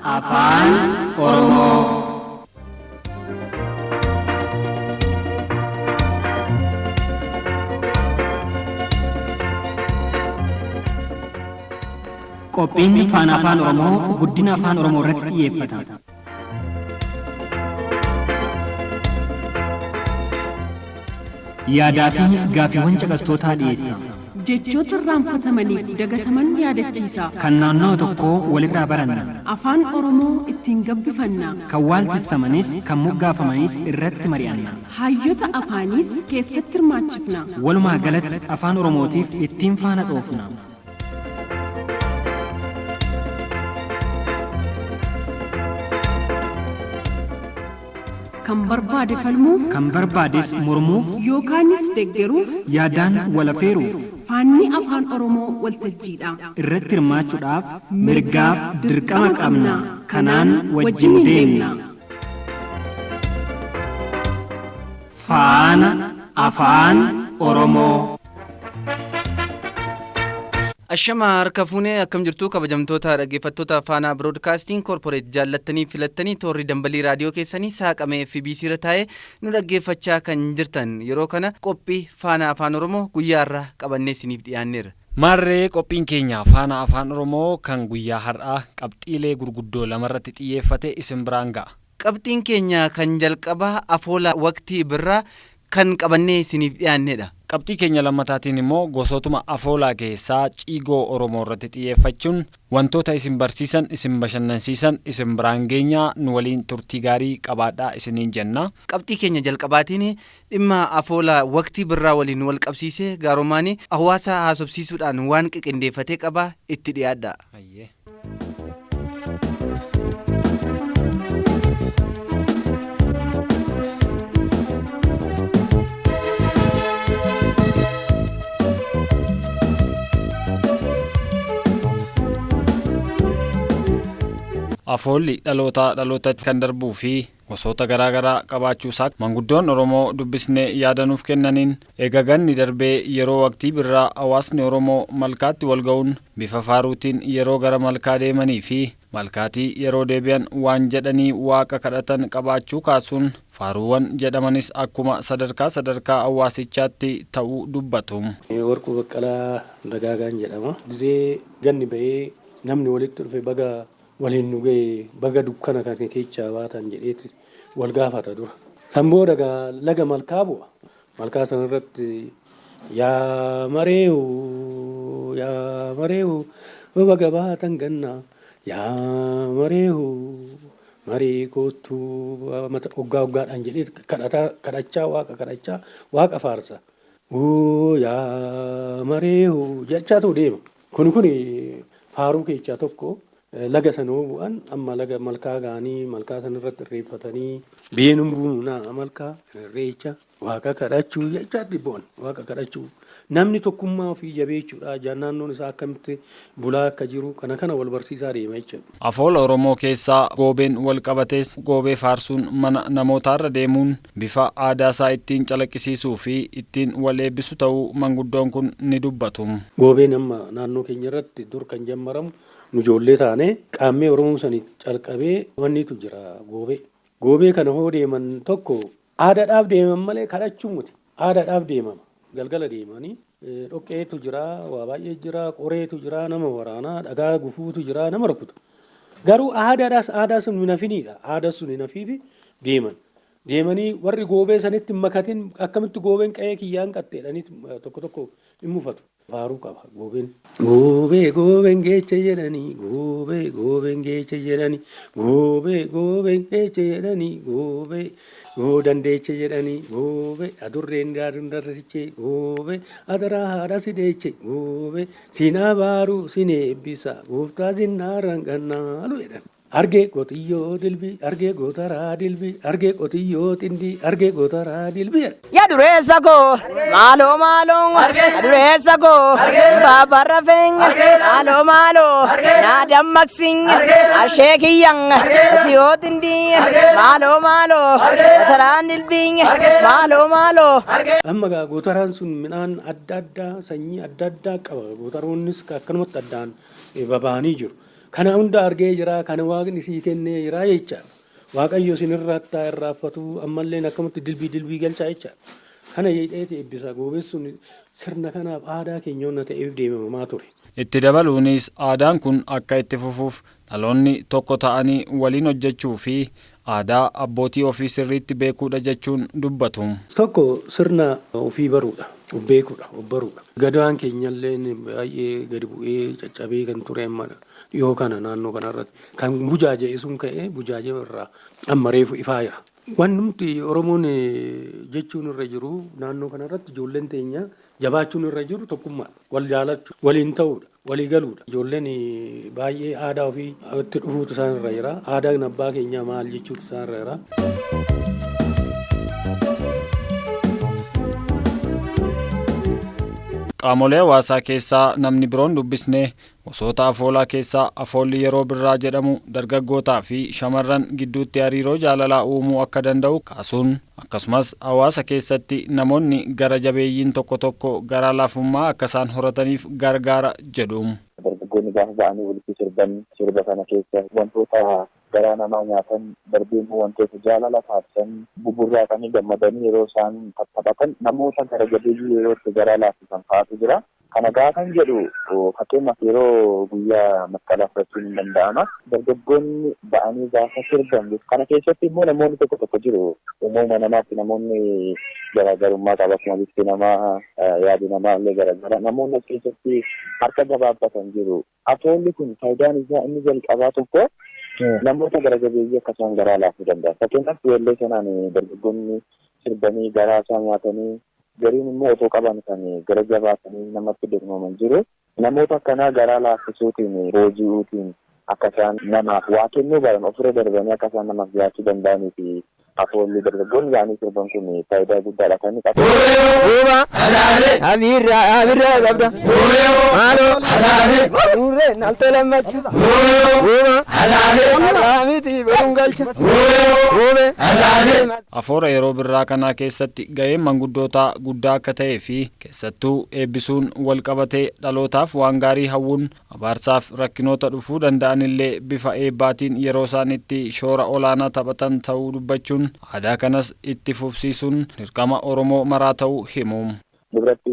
Afaan Oromoo. Qophiin faana afaan Oromoo guddina afaan Oromoo irratti xiyyeeffata. Yaadaa fi gaaffiiwwan caqastootaa dhiyeessa. Jechoota irraanfatamaniif dagataman yaadachiisa. Kan naannoo tokkoo walirraa baranna. Afaan Oromoo ittiin gabbifanna. Kan waaltessamanis kan moggaafamanis irratti mari'anna. Hayyoota afaanis keessatti hirmaachifna. Walumaa galatti afaan Oromootiif ittiin faana dhoofna. Kan barbaade falmuuf, kan barbaades mormuuf, yookaanis deggeruuf, yaadaan walafeeruuf, faanni afaan Oromoo waltajjiidha. irratti hirmaachuudhaaf mirgaaf dirqama qabna. Kanaan wajjin deemna. Faana afaan Oromoo. Ashama harka fuunee akkam jirtu kabajamtoota dhaggeeffattoota Faana Broadcasting Corporate jaallattanii filattanii toorri dambalii raadiyoo keessanii saaqamee FBC irra taa'ee nu dhaggeeffachaa kan jirtan yeroo kana qophii Faana afaan Oromoo guyyaarraa qabannee isiniif dhiyaanneerra. Marree qophiin keenya Faana afaan Oromoo kan guyyaa har'aa qabxiilee gurguddoo lamarratti xiyyeeffate isin biraan ga'a. Qabxiin keenya kan jalqabaa afoola waqtii birraa kan qabannee isiniif dhiyaannedha. Qabxii keenya lammataatiin immoo gosootuma afoolaa keessaa ciigoo Oromoo irratti xiyyeeffachuun wantoota isin barsiisan, isin bashannansiisan, isin biraan geenyaa nu waliin turtii gaarii qabaadhaa isiniin jenna. Qabxii keenya jalqabaatiin dhimma afoolaa waqtii birraa waliin wal qabsiisee gaarumaanii hawaasa haasofsiisuudhaan waan qiqindeeffatee qaba itti dhiyaadha. Afoolli dhalootatti kan darbuu fi gosoota garaagaraa qabaachuusaa manguddoon Oromoo dubbisnee yaadanuuf kennaniin eegaganni darbee yeroo waqtii birraa hawaasni Oromoo malkaatti wal ga'uun bifa faaruutiin yeroo gara malkaa deemanii fi malkaatii yeroo deebi'an waan jedhanii waaqa kadhatan qabaachuu kaasuun faaruuwwan jedhamanis akkuma sadarkaa hawaasichaatti ta'uu dubbatu. Warquu Baqqalaa Dagaagaan jedhama. Gizee ganni ba'ee namni walitti dhufe baga waliin nu ga'e baga dukkana kan keechaa baatan jedheeti wal gaafata dura. Samboo dagaa laga malkaa bu'a. Malkaa sanarratti yaa mareehu baga baatan gannaa yaa mareehu maree koottuu hoggaadhaan jedhee kadhachaa waaqa faarsa. Yaa mareehu jechaatu deema. Kun faaruu keechaa tokko. Laga sanoo bu'an amma laga malkaa ga'anii malkaa sanarratti irreeffatanii beenuun buunaa malkaa irreecha waaqa kadhachuu jechaatti bu'an waaqa kadhachuu namni tokkummaa ofii jabeechuudha naannoon isaa akkamitti bulaa akka jiru kana wal barsiisaa deema jechuudha. Afoola Oromoo keessaa goobeen wal qabatees goobee faarsuun mana namootaarra deemuun bifa aadaa isaa ittiin calaqqisiisuu fi ittiin wal eebbisu ta'uu manguddoon kun ni dubbatu. Goobeen amma naannoo keenya irratti dur kan jammaramu. Nu ijoollee taane qaammee Oromoo sanii calqabee wannitu jira goobee. Goobee kana hoo deeman tokko aadaadhaaf deeman malee kadhachuu miti. Aadaadhaaf deemama. Galgala deemanii dhoqqeetu jira, waa baay'ee jira, qoreetu jira, nama waraanaa, dhagaa gufuutu jira, nama rukutu. Garuu aadaa sun hin hafinidha. Aadaa sun hin hafiifi deeman. Deemanii warri goobee sanitti hin makatin akkamitti goobeen qe'ee kiyyaan qaxxeedhanii tokko hin mufatu. Faaruu qaba goobeen. Goobeen geecha jedhanii goobeen geecha jedhanii goobeen geecha jedhanii dandeecha jedhanii goobee adurreen darriche goobee adaraa haadha sideeche goobee sinaa baaruu sinee eebbisa gooftaa sinnaarraan gannaalu jedhan. Argee qotiyyoo dilbii argee gootaraa dilbii argee qotiyyoo tindii argee gootaraa dilbii. Ya dureessa koo maaloo ya dureessa koo baabarra feng maaloo na dammaqsin ashee kiyyan qotiyyoo tindii maaloo gootaraan dilbii maaloo. Amma gootaraan sun midhaan adda addaa sanyii adda addaa qaba. Gootaroonnis akkanumatti addaan baba'anii jiru. Kana hunda argee jira, kana waaqni sii kennee jira jecha. Waaqayyo sinirraa taa irraafatu ammallee akkamatti dilbii galchaa jecha. Kana jedheeti eebbisa goobeessuun sirna kanaaf aadaa keenyaa ta'eef deemamaa ture. Itti dabaluunis aadaan kun akka itti fufuuf dhaloonni tokko ta'anii waliin hojjechuu fi aadaa abbootii ofii sirriitti beekuudha jechuun dubbatu. Tokko sirna ofii baruudha, of beekuudha, of baruudha. Gadaan keenyallee baay'ee gadi bu'ee caccabee kan ture ammadha. Yoo kana naannoo kanarratti kan bujaaja'e sun ka'ee bujaajee irraa amma reefu ifaa jira. Wanti Oromoon jechuun irra jiru naannoo kanarratti ijoolleen teenya jabaachuun irra jiru tokkummaa wal jaalachuu waliin ta'uudha walii galuudha. Ijoolleen baay'ee aadaa ofii itti dhufuutu isaan irra jira. Aadaan abbaa keenyaa maal jechuutu isaan irra jira. Qaamolee hawaasaa keessaa namni biroon dubbisne gosoota afoolaa keessaa afoolli yeroo birraa jedhamu dargaggootaa fi shamarran gidduutti hariiroo jaalalaa uumuu akka danda'u kaasuun akkasumas hawaasa keessatti namoonni gara jabeeyyiin tokko gara laafummaa akka isaan horataniif gargaara jedhu. Dargaggoonni gaafa ba'anii walitti sirba kana keessa wantoota garaa namaa nyaatan darbeen wantoota jaalala taasisan buburraaqanii gammadanii yeroo isaan taphatan namoota gara jabeeyyii yeroo itti garaa laaffisan fa'aatu jira. Kana gaafan jedhu fakkeenyaaf yeroo guyyaa masqalaa fudhachuun hin danda'ama. Dargaggoonni ba'anii gaafa sirban kana keessatti immoo namoonni tokko jiru. Uumama namaatti namoonni garaagarummaa qaba akkuma bifti namaa yaadi namaa illee garaagara. Namoonni as keessatti harka gabaabbatan jiru. Afoolli kun faayidaan isaa inni jalqabaa tokko namoota gara jabeeyyii akkasumaan garaa laafuu danda'a. Fakkeenyaaf weellee sanaan dargaggoonni sirbanii garaa isaa nyaatanii gariin immoo otoo qaban kan gara jabaatanii namatti dirmaman jiru. Namoota akkanaa garaa laaffisuutiin booji'uutiin akka isaan namaaf waa kennuu baran ofirra darbanii akka isaan namaaf jiraachuu danda'anii fi afoolli dargaggoonni yaa'anii sirban kun faayidaa guddaadha kan inni qabu. Amirraa qabda. Maaloo Nurree naltoo lammacha. Alaamiiti baruun galcha. Afoora yeroo birraa kanaa keessatti ga'een manguddootaa guddaa akka ta'ee fi keessattuu eebbisuun wal qabatee dhalootaaf waan gaarii hawwuun abaarsaaf rakkinoota dhufuu danda'an illee bifa eebbaatiin yeroo isaan itti shoora olaanaa taphatan ta'uu dubbachuun aadaa kanas itti fufsiisuun dirqama Oromoo maraa ta'uu himu. Duratti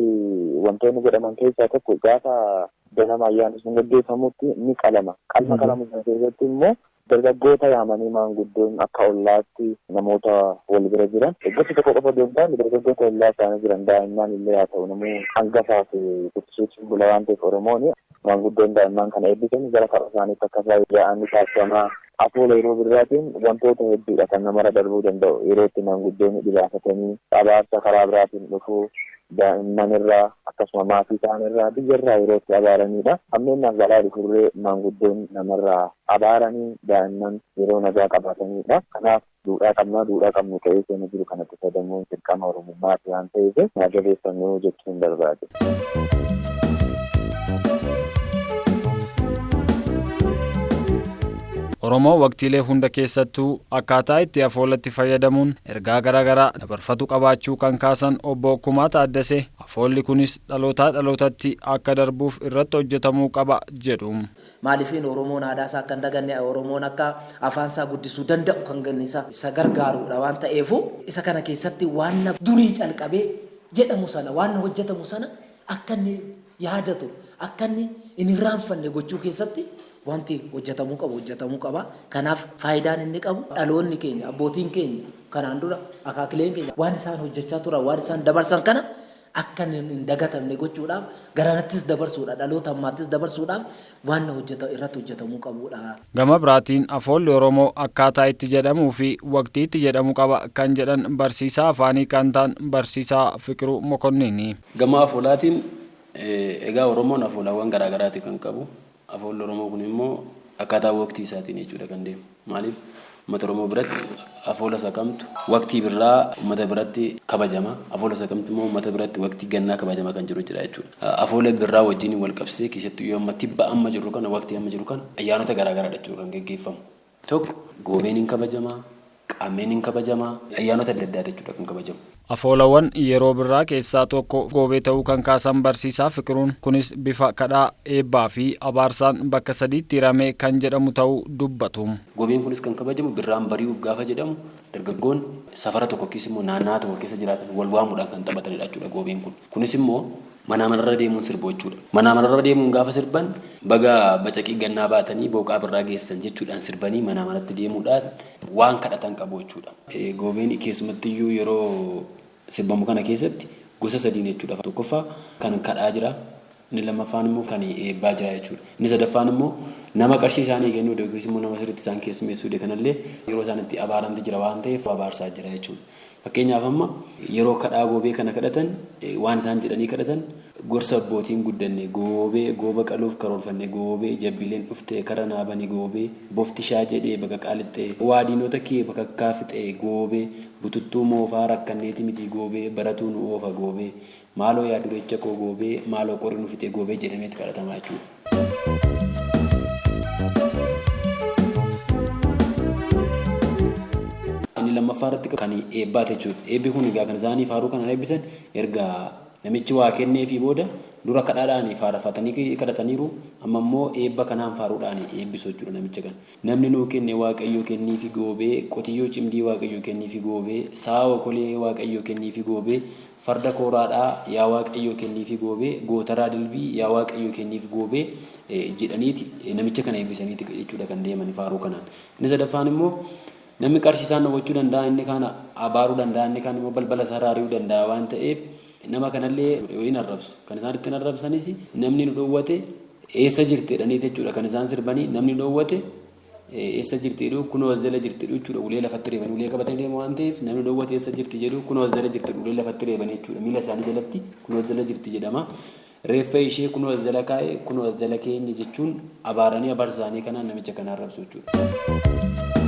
wantoonni godhaman keessaa tokko gaafa ganama ayyaana sun gaggeeffamutti ni qalama. Qalma qalamu sana keessatti immoo dargaggoota yaamanii maanguddoon akka ollaatti namoota wal bira jiran gosa tokko qofa osoo hin taane dargaggoota ollaa isaanii jiran daa'imman illee haa ta'u namni hangafaa fi guddisuutiin bula waan ta'eef Oromoon maanguddoon daa'imman kana eebbisan gara karaa isaaniitti akka isaan yaa'anii taasifamaa. Afoola yeroo birraatiin wantoota hedduudha kan namarra darbuu danda'u yeroo itti maanguddoonni dhibaafatanii abaarsa karaa biraatiin dhufuu daa'imman irraa akkasuma maatii ta'an irraa biyyarraa yeroo itti abaaranidha. Ammeenyaaf balaa dhufurree maanguddoon namarraa abaaranii daa'imman yeroo nagaa qabaatanidha. Kanaaf duudhaa qabnu ta'ee seena jiru kanatti fayyadamuun dirqama Oromummaati waan ta'eef jabeeffannoo jechuun barbaade. Oromoo waqtiilee hunda keessattuu akkaataa itti afoolatti fayyadamuun ergaa garaagaraa dabarfatu qabaachuu kan kaasan obbo Kumaa Taaddasee afoolli kunis dhalootaa dhalootatti akka darbuuf irratti hojjetamuu qaba jedhu. Maaliifin Oromoon aadaa isaa akka hin daganne Oromoon akka afaan isaa guddisuu danda'u kan gannisaa isa gargaarudha waan ta'eef isa kana keessatti waan durii calqabee jedhamu sana waan hojjetamu sana akka inni yaadatu akka inni hin irraanfanne gochuu keessatti wanti hojjetamuu qaba. Kanaaf faayidaan inni qabu dhaloonni keenya abbootiin keenya kanaan dura akaakileen keenya waan isaan hojjechaa turan waan isaan dabarsan kana akka hin dagatamne gochuudhaaf garanattis dabarsuudha dhaloota ammaattis dabarsuudhaaf waan irratti hojjetamuu qabudha. Gama biraatiin afoolli Oromoo akkaataa itti jedhamuu fi waqtii itti jedhamu qaba kan jedhan barsiisaa afaanii kan ta'an barsiisaa Fiqiruu Mokonniini. Gama afoolaatiin egaa Oromoon afoolawwan garaagaraati kan qabu. Afoolli Oromoo kun immoo akkaataa waqtii isaatiin jechuudha kan deemu. Maaliif uummata Oromoo biratti afoola sakamtu waqtii birraa uummata biratti kabajama. Afoola sakamtu immoo uummata biratti waqtii gannaa kabajama kan jiru jira jechuudha. Afoola birraa wajjin wal qabsee keessattuu yoo amma tibba amma jiru kana waqtii amma jiru kana ayyaanota garaagaraa jechuudha kan gaggeeffamu. Tokko goobeen hin kabajama, qaammeen hin kabajama, ayyaanota adda addaa jechuudha kan kabajamu. Afoolawwan yeroo birraa keessaa tokko goobee ta'uu kan kaasan barsiisaa Fiqiruun kunis bifa kadhaa eebbaa fi abaarsaan bakka sadiitti hiramee kan jedhamu ta'uu dubbatu. Goobeen kunis kan kabajamu birraan bari'uuf gaafa jedhamu dargaggoon safara tokko keessa immoo naannaa tokko keessa jiraatan wal waamuudhaan kan taphatanidha jechuudha goobeen kun. Kunis immoo manaa manarra deemuun sirbu jechuudha. Manaa manarra deemuun gaafa sirban baga bacaqii gannaa baatanii booqaa birraa geessan jechuudhaan sirbanii manaa manatti deemuudhaan waan kadhatan qabu jechuudha. Goobeen keessumattiyyuu yeroo sirbamu kana keessatti gosa sadiin jechuudha. Tokkoffaa kan kadhaa jira, inni lammaffaan immoo kan eebbaa jira jechuudha. Inni sadaffaan immoo nama qarshii isaanii kennuu yookiis immoo nama sirriitti isaan keessummeessuu kanallee yeroo isaan itti abaaramti jira waan ta'eef abaarsaa jira jechuudha. Fakkeenyaaf amma yeroo kadhaa goobee kana kadhatan waan isaan jedhanii kadhatan gorsa abbootiin guddanne goobee gooba qaluuf karoorfanne goobee jabbileen dhuftee kara naabanii goobee bofti shaa jedhee bakka qaalixxee waadiinota kee bakka kaafixee goobee bututtuu moofaa rakkanneeti miti goobee baratuu nu oofa goobee maaloo yaadurecha koo goobee maaloo qorri nu fixee goobee jedhameeti kadhatamaa jechuudha. Lammaffaa irratti kan eebbaate jechuudha. Eebbi kun egaa kan isaanii faaruu kana eebbisan erga namichi waa kennee fi booda dura kadhaadhaan faarfatanii kadhataniiru amma immoo eebba kanaan faaruudhaan eebbisu jechuudha namicha kana. Namni nuu kenne waaqayyoo kennii fi goobee qotiyyoo cimdii waaqayyoo kennii fi goobee saawwa kolee waaqayyoo kennii fi goobee farda kooraadhaa yaa waaqayyoo kennii fi goobee gootaraa dilbii yaa waaqayyoo kennii fi goobee jedhaniiti namicha kana eebbisaniiti jechuudha kan deeman faaruu kanaan. Inni sadaffaan immoo namni qarshii isaan hawwachuu danda'a inni kaan abaaruu danda'a inni kaan immoo balbala isaa raari'uu danda'a waan ta'eef nama kanallee yoo hin arrabsu kan isaan ittiin arrabsanis namni nu dhoowwate eessa jirti jedhanii jechuudha kan isaan sirbanii namni dhoowwate eessa jirti jedhu kunoo as jala jirti jechuudha ulee lafatti reebanii ulee qabatanii deemu waan ta'eef namni dhoowwate eessa jirti jedhu kunoo as jala jirti ulee lafatti reebanii jechuudha miila isaanii jalatti kunoo as jala jirti jedhama. Reeffa ishee kunoo as jala kaa'e kunoo as jala keenya jechuun abaaranii abaarsaanii kanaan namicha kana arrabsu jechuudha.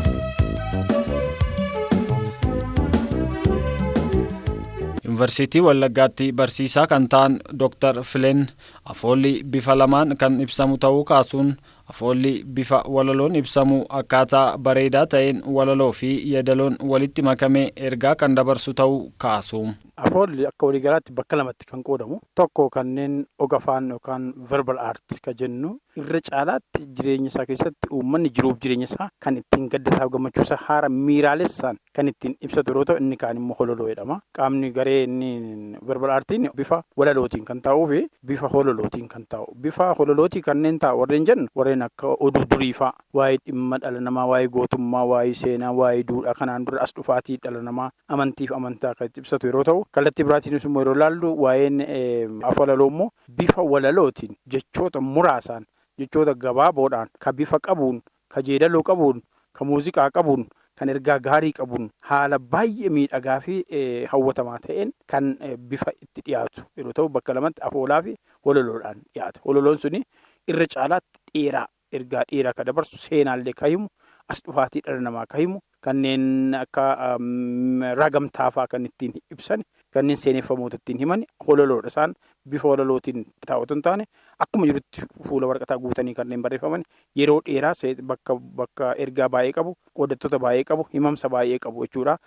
Yuunivarsiitii Wallaggaatti barsiisaa kan ta'an Dr. Fileen afoolli bifa lamaan kan ibsamu ta'uu kaasuun afoolli bifa walaloon ibsamu akkaataa bareedaa ta'een walaloo fi yeedaloon walitti makamee ergaa kan dabarsu ta'uu kaasu. Afoolli akka waliigalaatti bakka lamatti kan qoodamu tokko kanneen ogafaan yookaan verbal art kan jennu irra caalaatti jireenya isaa keessatti uummanni jiruuf jireenya isaa kan ittiin gaddasaaf gammachuusaa haara miiraalessaan kan ittiin ibsatu yeroo ta'u inni kaan immoo hololoo jedhama. Qaamni garee inni verbal artiin bifa walalootiin kan ta'uu fi bifa hololootiin kan ta'u. Bifa hololootii kanneen ta'u warreen jennu warreen akka oduu durii fa'aa waa'ee dhimma dhala namaa waa'ee gootummaa waa'ee seenaa waa'ee duudhaa kanaan dura as dhufaatii dhala namaa amantiif amantaa kan ibsatu yeroo ta'u kallattii biraatiinis immoo yeroo ilaallu waa'een afooloo immoo bifa walalootiin jechoota muraasaan jechoota gabaaboodhaan kan bifa qabuun kan jeedaloo qabuun kan muuziqaa qabuun kan ergaa gaarii qabuun haala baay'ee miidhagaa fi hawwatamaa ta'een kan bifa itti dhiyaatu yeroo ta'u bakka lamatti afoolaa fi hololoodhaan dhiyaata. Hololoon suni irra caalaatti dheeraa ergaa dheeraa kan dabarsu seenaallee kan himu as dhufaatii dhala namaa kan himu kanneen akka ragamtaafaa kan ittiin ibsan kanneen seeneffamoota ittiin himan hololoodha. Isaan bifa hololootiin taa'utu hin taane akkuma jirutti fuula waraqataa guutanii kanneen barreeffaman yeroo dheeraa bakka ergaa baay'ee qabu qooddattoota baay'ee qabu himamsa baay'ee qabu jechuudha.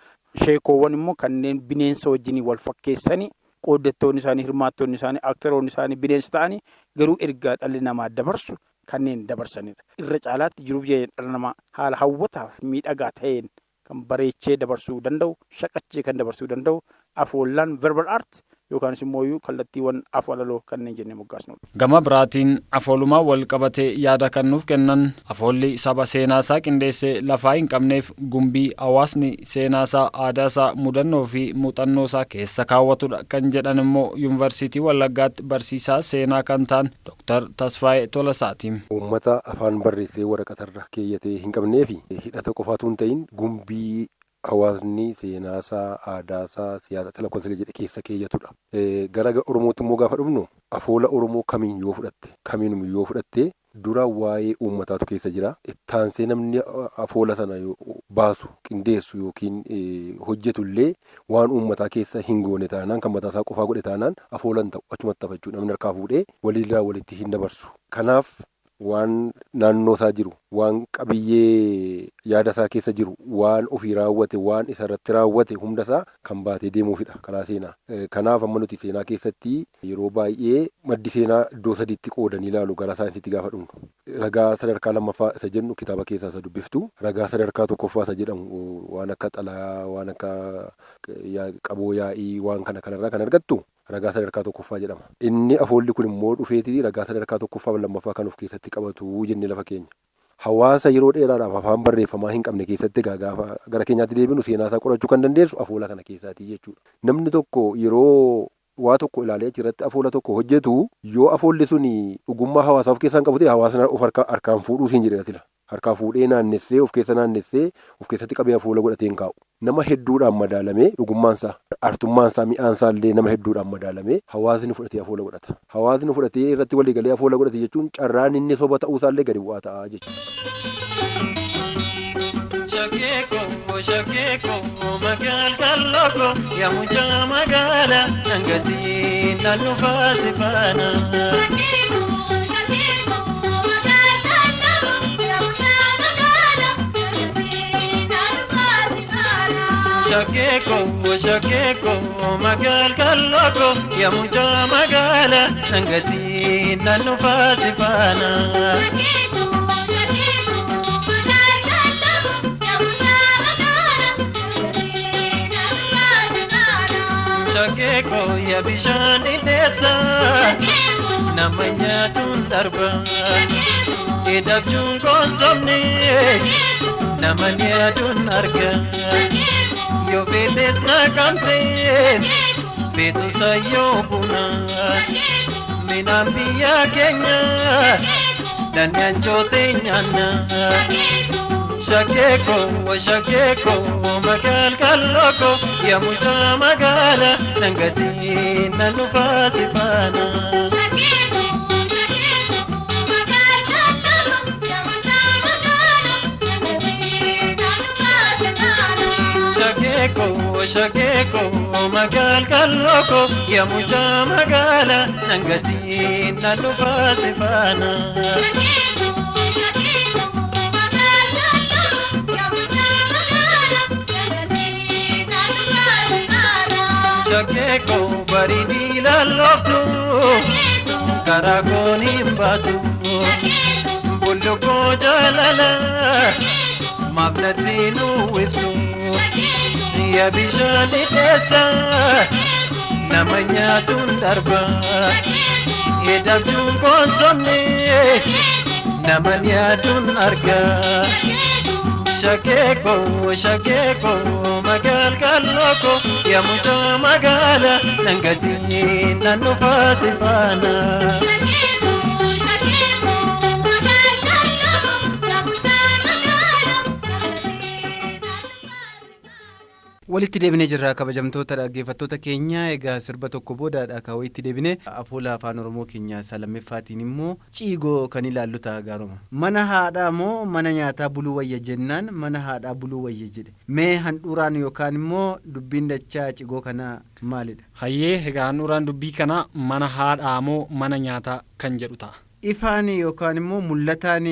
Sheekoowwan immoo kanneen bineensa wajjin wal fakkeessanii qooddattoonni isaanii hirmaattoonni isaanii aktaroonni isaanii bineensa ta'anii garuu ergaa dhalli namaa dabarsu kanneen dabarsanidha. Irra caalaatti jiruuf jireenya dhala namaa haala hawwataaf miidhagaa ta'een kan bareechee dabarsuu danda'u shaqachee kan dabarsuu danda'u afoollaan verbal art yookaanis immoo kallattiiwwan afooloo kanneen jennee moggaasnudha. Gama biraatiin afoolumaa wal qabatee yaada kan nuuf kennan afoolli saba seenaasaa qindeessee lafaa hin qabneef gumbii hawaasni seenaasaa aadaasaa mudannoo fi muuxannoosaa keessa kaawwatudha kan jedhan immoo yuunivarsiitii Wallaggaatti barsiisaa seenaa kan ta'an Dr. Tasfaayee Tolasaati. Uummata afaan barreessee waraqatarra keeyyatee hin qabnee fi hidhata qofaatu hin ta'in gumbii hawaasni seenaasaa aadaasaa siyaasa lakkoofsa jedhe keessa keeyyatudha. Gara Oromootti immoo gaafa dhufnu afoola Oromoo kamiin yoo fudhatte dura waa'ee uummataatu keessa jira. Ittaansee namni afoola sana baasu qindeessu yookiin hojjetullee waan uummataa keessa hin goone taanaan kan mataasaa qofaa godhe taanaan afoolan ta'u achumatti hafachuu namni harkaa fuudhee walirraa walitti hin dabarsu. Kanaaf waan naannoo isaa jiru, waan qabiyyee yaada isaa keessa jiru, waan ofii raawwate, waan isa irratti raawwate hunda isaa kan baatee deemuufidha karaa seenaa. Kanaaf amma nuti seenaa keessatti yeroo baay'ee maddi seenaa iddoo sadiitti qoodanii ilaalu gara saayinsiitti gaafa dhumnu. Ragaa sadarkaa lammaffaa isa jennu kitaaba keessaa isa dubbiftu, ragaa sadarkaa tokkoffaa isa jedhamu waan akka xalayaa, waan akka qaboo yaa'ii, waan kanarraa kan argattu ragaa sadarkaa tokkoffaa jedhama. Inni afoolli kun immoo dhufeetii ragaa sadarkaa tokkoffaa lammaffaa kan of keessatti qabatu jennee lafa keenya. Hawaasa yeroo dheeraadhaaf afaan barreeffamaa hin qabne keessatti gaafa gara keenyaatti deebinu seenaa isaa qorachuu kan dandeessu afoola kana keessaati jechuudha. Namni tokko yeroo waa tokko ilaalee achirratti afoola tokko hojjetu yoo afoolli sun dhugummaa hawaasaa of keessaan qabate hawaasni of harkaan fuudhuu siin jedhee sila. Harkaa fuudhee naannessee of keessa naannessee of keessatti qabee afoola godhatee hin kaa'u. Nama hedduudhaan madaalamee dhugummaansaa, artummaansaa, mi'aansaa illee nama hedduudhaan madaalamee hawaasni fudhatee afoola godhata. Hawaasni fudhatee irratti walii galee afoola godhate jechuun carraan inni soba ta'uusaa illee gadi bu'aa ta'a jechuudha. Shakeeko magaalaa yaa mucaa magaala nangatii naannoo faasifaana. Shakeeko magaalaa yaa mucaa magaala nangatii naannoo faasifaana. Shakeeko yaa bishaan dheessa nama nyaatuun darba edabjuun koonsomne nama nyaaduun arga yoo feetes na kamtee feetu sayyoo buna minaan biyya keenya danyaan jootee nyaanna. Shakeeko magaalaa yaa mucaa magaala nangatii naannoo faasifaana. Shakeeko magaalaa yaa mucaa magaala nangatii naannoo faasifaana. Shakeeko bareedii lalloftu karaa kooniin baatu bulluqoo jaalala maafnatti nuwwiftu yaa bishaan dheessa nama nyaatuun darba edabjuun koonsomne nama nyaaduun arga. Shakeeko magaalaa yaa mucaa magaala nangatii naannoo faasifaana. Walitti deebinee jirra kabajamtoota dhaggeeffattoota keenya. Egaa sirba tokko boodaadha kan walitti deebinee afoola afaan Oromoo keenya lammeeffaatiin immoo ciigoo kan ilaallu ta'a gaaroma. Mana haadhaa moo mana nyaataa buluu wayya jennaan mana haadhaa buluu wayya jedhe. Mee handhuuraan yookaan immoo dubbiin dachaa ciigoo kanaa maalidha? Hayyee egaa handhuuraan dubbii kanaa mana haadhaa moo mana nyaataa kan jedhu ta'a. Ifaan yookaan immoo mul'ataan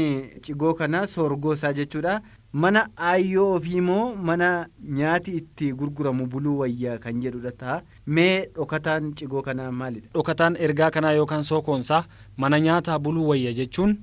ciigoo kanaa soorgoo isaa jechuudha. Mana aayyoo ofii moo mana nyaati itti gurguramu buluu wayyaa kan jedhudha ta'a. Mee dhokataan ciigoo kanaa maalidha? Dhokataan ergaa kanaa yookaan sookoonsaa mana nyaataa buluu wayya jechuun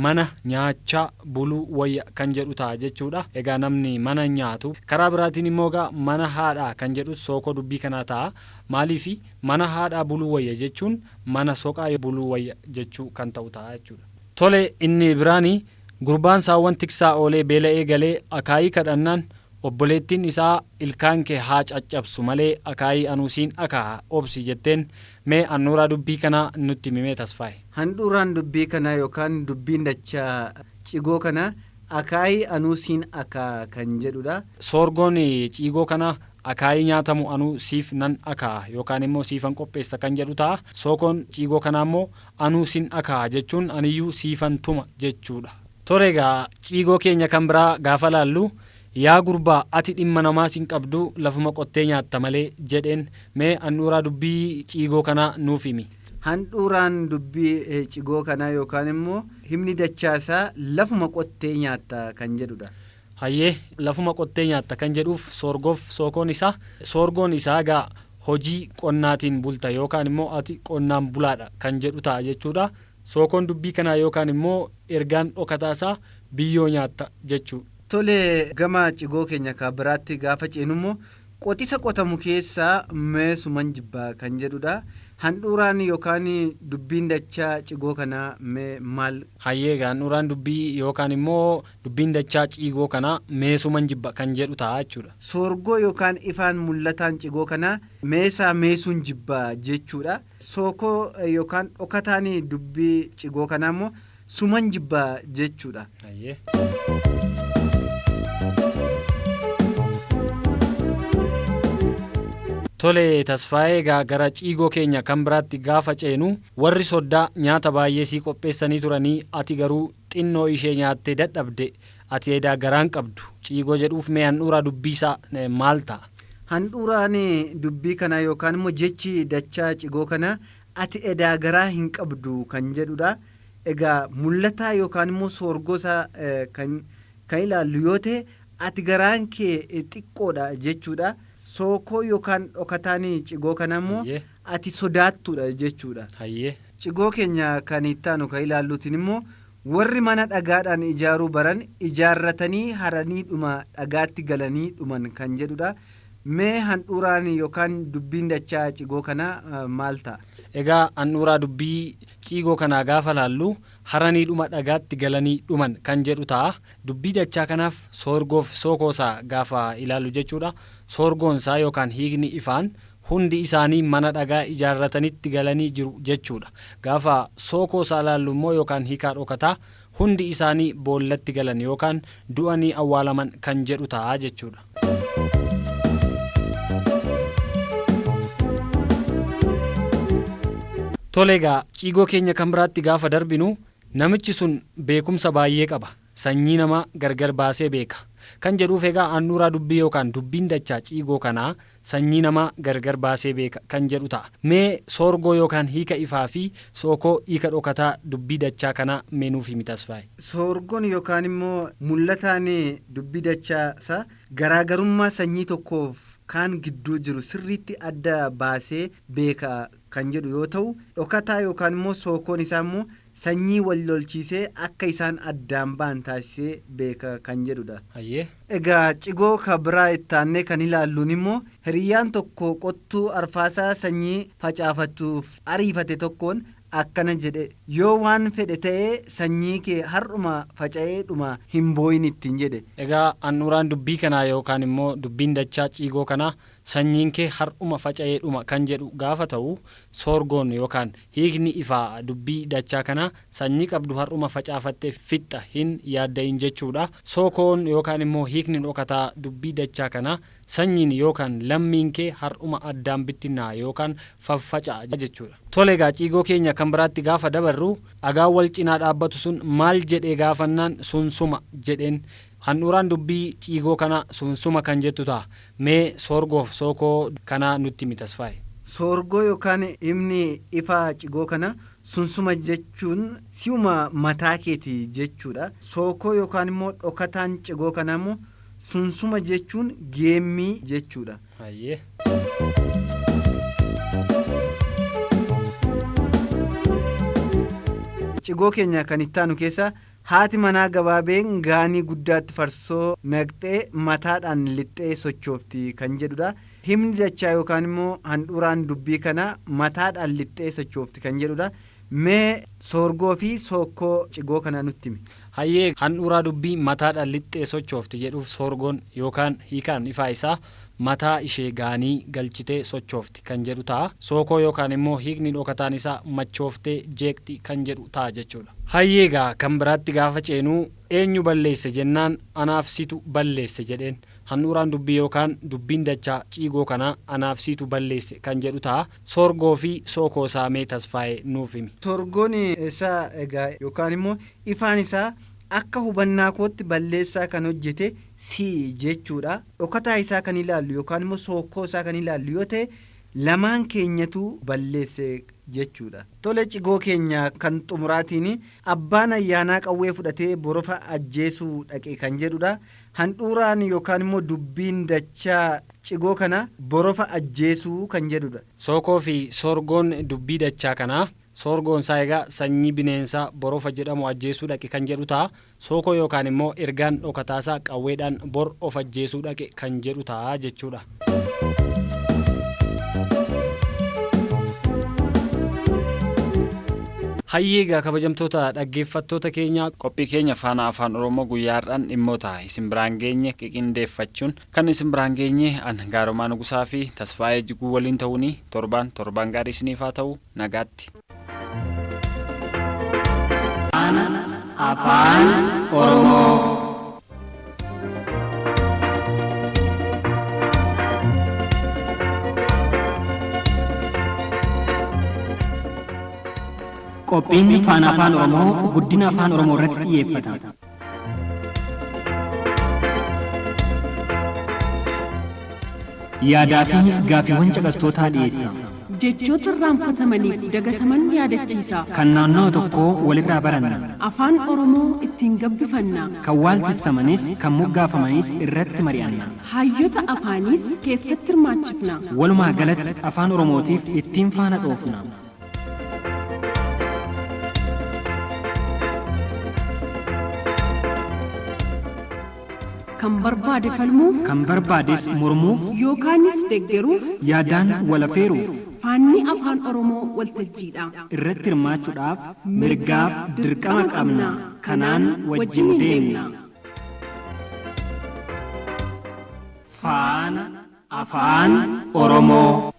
mana nyaachaa buluu wayya kan jedhu ta'a jechuudha. Egaa namni mana nyaatu karaa biraatiin immoo egaa mana haadhaa kan jedhu sookoo dubbii kanaa ta'a. Maaliifi mana haadhaa buluu wayya jechuun mana soqaa buluu wayya jechuu kan ta'u ta'a jechuudha. Tole inni biraanii gurbaan saawwan tiksaa oolee beela'ee galee akaayii kadhannaan obboleettiin isaa ilkaan kee haa caccabsu malee akaayii anuusiin akaa obsi jetteen. Mee handhuuraa dubbii kanaa nutti himee tasfaaye. Handhuuraan dubbii kanaa yookaan dubbiin dachaa ciigoo kanaa akaayii anuusiin akaa kan jedhudha. Soorgoon ciigoo kanaa akaayii nyaatamu anuu siif nan akaa yookaan immoo siifan qopheessa kan jedhu ta'a. Sookoon ciigoo kanaa immoo anuusin akaa jechuun aniyyuu siifan tuma jechuudha. Toreegaa ciigoo keenya kan biraa gaafa laallu yaa gurbaa ati dhimma namaa sin qabdu lafuma qottee nyaatta malee jedheen. Mee handhuuraa dubbii ciigoo kanaa nuuf himi. Handhuuraan dubbii ciigoo kanaa yookaan immoo himni dachaasaa lafuma qottee nyaatta kan jedhudha. Hayyee lafuma qottee nyaatta kan jedhuuf soorgoof sookoon isaa soorgoon isaa egaa hojii qonnaatiin bulta yookaan immoo ati qonnaan bulaadha kan jedhu ta'a jechuudha. Sookoon dubbii kanaa yookaan immoo ergaan dhokataasaa biyyoo nyaatta jechuudha. Tole gama cigoo keenya ka biraatti gaafa ceenu immoo qotisa qotamu keessaa meesuman jibbaa kan jedhudha. Handhuuraan yookaan dubbiin dachaa cigoo kanaa maal? Hayyee handhuuraan dubbii yookaan immoo dubbiin dachaa cigoo kanaa meesuman jibba kan jedhu ta'a jechuudha. Soorgoo yookaan ifaan mul'ataan cigoo kanaa meesuun jibbaa jechuudha. Sookoo yookaan dhokataan dubbii cigoo kanaa immoo suman jibbaa jechuudha. Hayyee. Tole Tasfaayee gara ciigoo keenya kan biraatti gaafa ceenu warri soddaa nyaata baay'ee sii qopheessanii turanii ati garuu xinnoo ishee nyaattee dadhabde ati edaa garaan qabdu ciigoo jedhuuf mee handhuuraa dubbiisaa maal ta'a? Handhuuraan dubbii kanaa yookaan immoo jechi dachaa cigoo kanaa ati edaa garaa hin qabdu kan jedhudha. Egaa mul'ataa yookaan immoo soorgoosaa kan ilaallu yoo ta'e ati garaan kee xiqqoodha jechuudha. Sookoo yookaan dhokataan cigoo kana immoo ati sodaattudha jechuudha. Cigoo keenya kan ittaanu kan ilaalluutiin immoo warri mana dhagaadhaan ijaaruu baran ijaarratanii haranii dhuma dhagaatti galanii dhuman kan jedhudha. Mee handhuuraan yookaan dubbiin dachaa cigoo kanaa maal ta'a? Egaa handhuuraa dubbii cigoo kanaa gaafa laallu haranii dhuma dhagaatti galanii dhuman kan jedhu ta'a. Dubbii dachaa kanaaf soorgoof sookoosaa gaafa ilaallu jechuudha. Soorgoonsaa yookaan hiikni ifaan hundi isaanii mana dhagaa ijaarratanitti galanii jiru jechuudha. Gaafa sookoosaa ilaallu immoo yookaan hiikaa dhokataa hundi isaanii boollatti galan yookaan du'anii awwaalaman kan jedhu ta'a jechuudha. Tole egaa cigoo keenya kan biraatti gaafa darbinu namichi sun beekumsa baay'ee qaba. Sanyii namaa gargar baasee beeka kan jedhuuf egaa handhuuraa dubbii yookaan dubbiin dachaa cigoo kanaa sanyii namaa gargar baasee beeka kan jedhu ta'a. Mee soorgoo yookaan hiika ifaa fi sookoo hiika dhokataa dubbii dachaa kanaa meenuuf himi Tasfaayee? Soorgoon yookaan immoo mul'ataan dubbii dachaa garaagarummaa sanyii tokkoof kaan gidduu jiru sirriitti adda baasee beeka kan jedhu yoo ta'u, dhokataa yookaan immoo sookoon isaa immoo sanyii wal lolchiisee akka isaan addaan ba'an taasisee beeka kan jedhudha. Egaa cigoo ka biraa ittaannee kan ilaalluun immoo hiriyyaan tokko qottuu arfaasaa sanyii facaafachuuf ariifate tokkoon akkana jedhe yoo waan fedhe ta'ee sanyii kee har'uma faca'ee dhuma hin booyin ittiin jedhe. Egaa handhuuraan dubbii kanaa yookaan immoo dubbiin dachaa cigoo kanaa sanyiin kee har'uma faca'ee dhuma kan jedhu gaafa ta'u soorgoon yookaan hiikni ifaa dubbii dachaa kanaa sanyii qabdu har'uma facaafattee fixxa hin yaaddayin jechuudha. Sookoon yookaan immoo hiikni dhokataa dubbii dachaa kanaa sanyiin yookaan lammiin kee har'uma addaan bittinnaa yookaan faffaca'a jechuudha. Tole egaa cigoo keenya kan biraatti gaafa dabarru dhagaan wal cinaa dhaabbatu sun maal jedhee gaafannaan sunsuma jedheen. Handhuuraan dubbii cigoo kana sunsuma kan jettu ta'a. Mee soorgoof sookoo kanaa nutti himi Tasfaayee? Soorgoo yookaan himni ifaa cigoo kana sunsuma jechuun si'uma mataa keeti jechuudha. Sookoo yookaan immoo dhokataan cigoo kana immoo sunsuma jechuun geemmii jechuudha. Cigoo keenya kan ittaanu keessa haati manaa gabaabeen gaanii guddaatti farsoo naqxee mataadhaan lixxee sochoofti kan jedhudha. Himni dachaa yookaan immoo handhuuraan dubbii kana mataadhaan lixxee sochoofti kan jedhudha. Mee soorgoo fi sookoo cigoo kana nutti himi? Hayyee handhuuraa dubbii mataadhaan lixxee sochoofti jedhuuf soorgoon yookaan hiikaan ifaa isaa mataa ishee gaanii galchitee sochoofti kan jedhu ta'a. Sookoo yookaan immoo hiikni dhokataan isaa machooftee jeeqxi kan jedhu ta'a jechuudha. Hayyeegaa kan biraatti gaafa ceenuu eenyu balleesse jennaan anaaf situ balleesse jedheen. Handhuuraan dubbii yookaan dubbiin dachaa cigoo kanaa anaaf situ balleesse kan jedhu ta'a. Soorgoo fi sookoo isaa mee Tasfaayee nuuf himi? Soorgoon isaa egaa yookaan immoo ifaan isaa akka hubannaa kootti balleessaa kan hojjete si jechuudha. Dhokataa isaa kan ilaallu yookaan immoo sookoo isaa kan ilaallu yoo ta'e lamaan keenyatu balleesse jechuudha. Tole cigoo keenya kan xumuraatiin abbaan ayyaanaa qawwee fudhatee borofa ajjeesuu dhaqe kan jedhudha. Handhuuraan yookaan immoo dubbiin dachaa cigoo kana borofa ajjeesuu kan jedhudha. Sookoo fi soorgoon dubbii dachaa kanaa soorgoon isaa egaa sanyii bineensaa borofa jedhamu ajjeesuu dhaqe kan jedhu ta'a. Sookoo yookaan immoo ergaan dhokataasaa qawweedhaan bor of ajjeesuu dhaqe kan jedhu ta'a jechuudha. Hayyeegaa kabajamtoota dhaggeeffattoota keenya qophii keenya faana afaan Oromoo guyyaadhaan dhimmoota isin biraan geenye qindeeffachuun kan isin biraan geenye an Gaaromaa Nugusaa fi Tasfaayee Jiguu waliin ta'uun torban gaarii isiniif haa ta'u nagaatti. Afaan Oromoo. Qophiin faana afaan Oromoo guddina afaan Oromoo irratti xiyyeeffata. Yaadaa fi gaaffiiwwan caqastootaa dhiyeessa. Jechoota irraanfatamaniif dagataman yaadachiisa. Kan naannoo tokkoo walirraa baranna. Afaan Oromoo ittiin gabbifanna. Kan waaltissamanis kan moggaafamanis irratti mari'anna. Hayyoota afaanis keessatti hirmaachifna. Walumaa galatti afaan Oromootiif ittiin faana dhoofna. Kan barbaade falmuuf, kan barbaades mormuuf, yookaanis deeggaruuf, yaadaan walaafeeruuf, faanni afaan Oromoo waltajjiidha. irratti hirmaachuudhaaf mirgaaf dirqama qabna. Kanaan wajjin deemna. Faana afaan Oromoo.